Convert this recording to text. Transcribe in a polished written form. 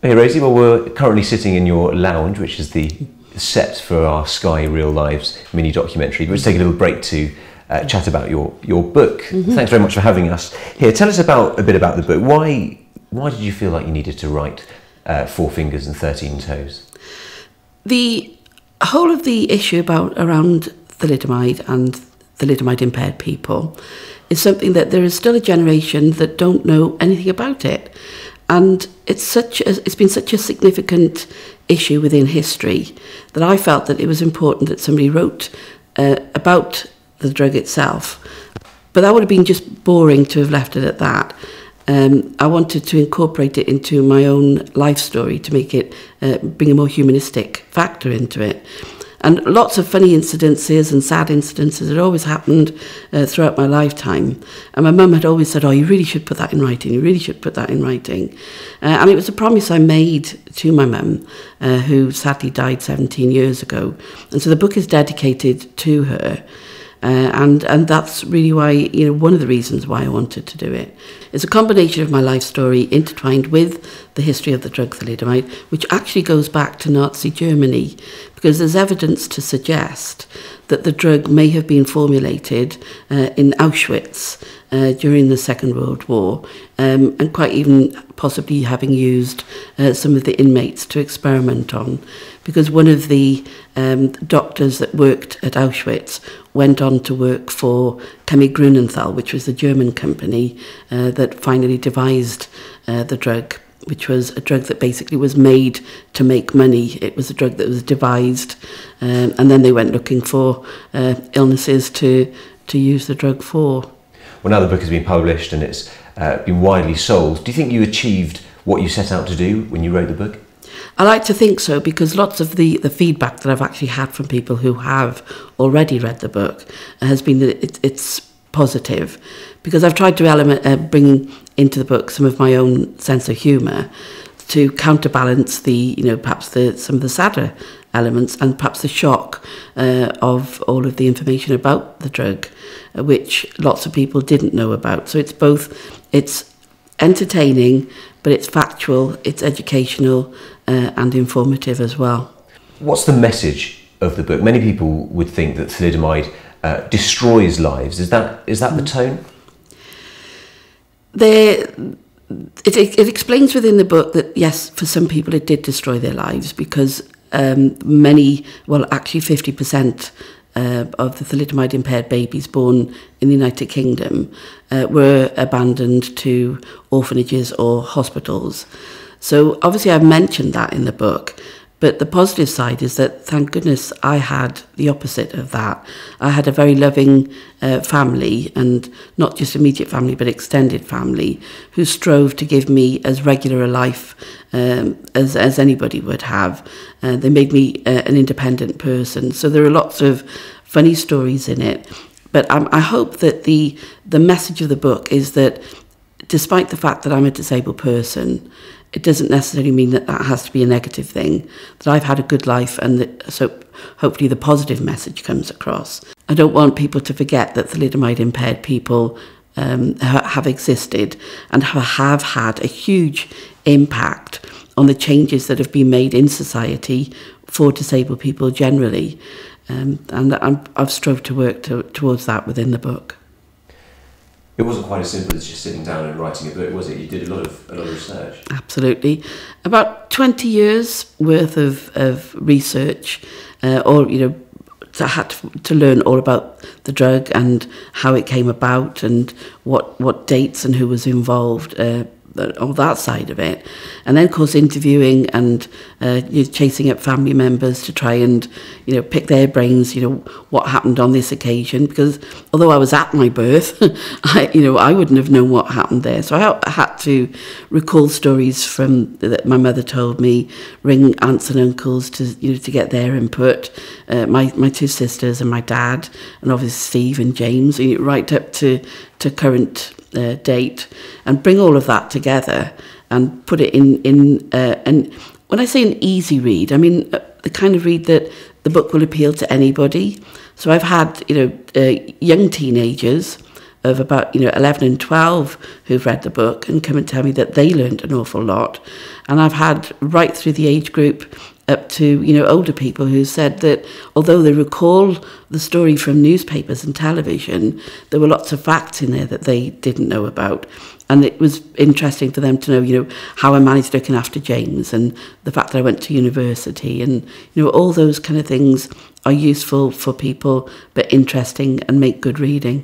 Hey Rosie, well we're currently sitting in your lounge, which is the set for our Sky Real Lives mini documentary. We're just taking a little break to chat about your book. Thanks very much for having us here. Tell us a bit about the book. Why did you feel like you needed to write 4 Fingers and 13 Toes? The whole of the issue around thalidomide and thalidomide impaired people is something that there is still a generation that don't know anything about it. And it's been such a significant issue within history that I felt that it was important that somebody wrote about the drug itself. But that would have been just boring to have left it at that. I wanted to incorporate it into my own life story to make it bring a more humanistic factor into it. And lots of funny incidences and sad incidences had always happened throughout my lifetime. And my mum had always said, oh, you really should put that in writing, you really should put that in writing. And it was a promise I made to my mum, who sadly died 17 years ago. And so the book is dedicated to her. And that's really why, one of the reasons why I wanted to do it. It's a combination of my life story intertwined with the history of the drug thalidomide, which actually goes back to Nazi Germany, because there's evidence to suggest that the drug may have been formulated in Auschwitz during the Second World War, and quite even possibly having used some of the inmates to experiment on, because one of the doctors that worked at Auschwitz went on to work for Grunenthal, which was the German company that finally devised the drug, which was a drug that basically was made to make money. It was a drug that was devised, and then they went looking for illnesses to use the drug for. Well, now the book has been published and it's been widely sold. Do you think you achieved what you set out to do when you wrote the book? I like to think so, because lots of the feedback that I've actually had from people who have already read the book has been that it's positive, because I've tried to bring into the book some of my own sense of humour to counterbalance perhaps some of the sadder elements and perhaps the shock of all of the information about the drug, which lots of people didn't know about. So it's entertaining, but it's factual, it's educational and informative as well. What's the message of the book? Many people would think that thalidomide destroys lives. Is that the tone? It explains within the book that yes, for some people it did destroy their lives, because actually 50% of the thalidomide impaired babies born in the United Kingdom were abandoned to orphanages or hospitals. So obviously I've mentioned that in the book, but the positive side is that thank goodness I had the opposite of that. I had a very loving family, and not just immediate family but extended family, who strove to give me as regular a life as anybody would have. They made me an independent person. So there are lots of funny stories in it, but I hope that the message of the book is that despite the fact that I'm a disabled person, it doesn't necessarily mean that has to be a negative thing, that I've had a good life, and so hopefully the positive message comes across. I don't want people to forget that thalidomide impaired people have existed and have had a huge impact on the changes that have been made in society for disabled people generally. And I've strove to work towards that within the book. It wasn't quite as simple as just sitting down and writing a book, was it? You did a lot of research. Absolutely. About 20 years worth of research, I had to learn all about the drug and how it came about and what dates and who was involved, all that side of it. And then, of course, interviewing and chasing up family members to try and, pick their brains, what happened on this occasion. Because although I was at my birth, I wouldn't have known what happened there. So I had to recall stories that my mother told me, ring aunts and uncles to get their input, my 2 sisters and my dad, and obviously Steve and James, right up to current date, and bring all of that together and put it in and when I say an easy read, I mean the kind of read that the book will appeal to anybody. So I've had young teenagers of about 11 and 12 who've read the book and come and tell me that they learned an awful lot. And I've had right through the age group up to older people who said that although they recall the story from newspapers and television, there were lots of facts in there that they didn't know about. And it was interesting for them to know, how I managed looking after James and the fact that I went to university, and, all those kind of things are useful for people, but interesting and make good reading.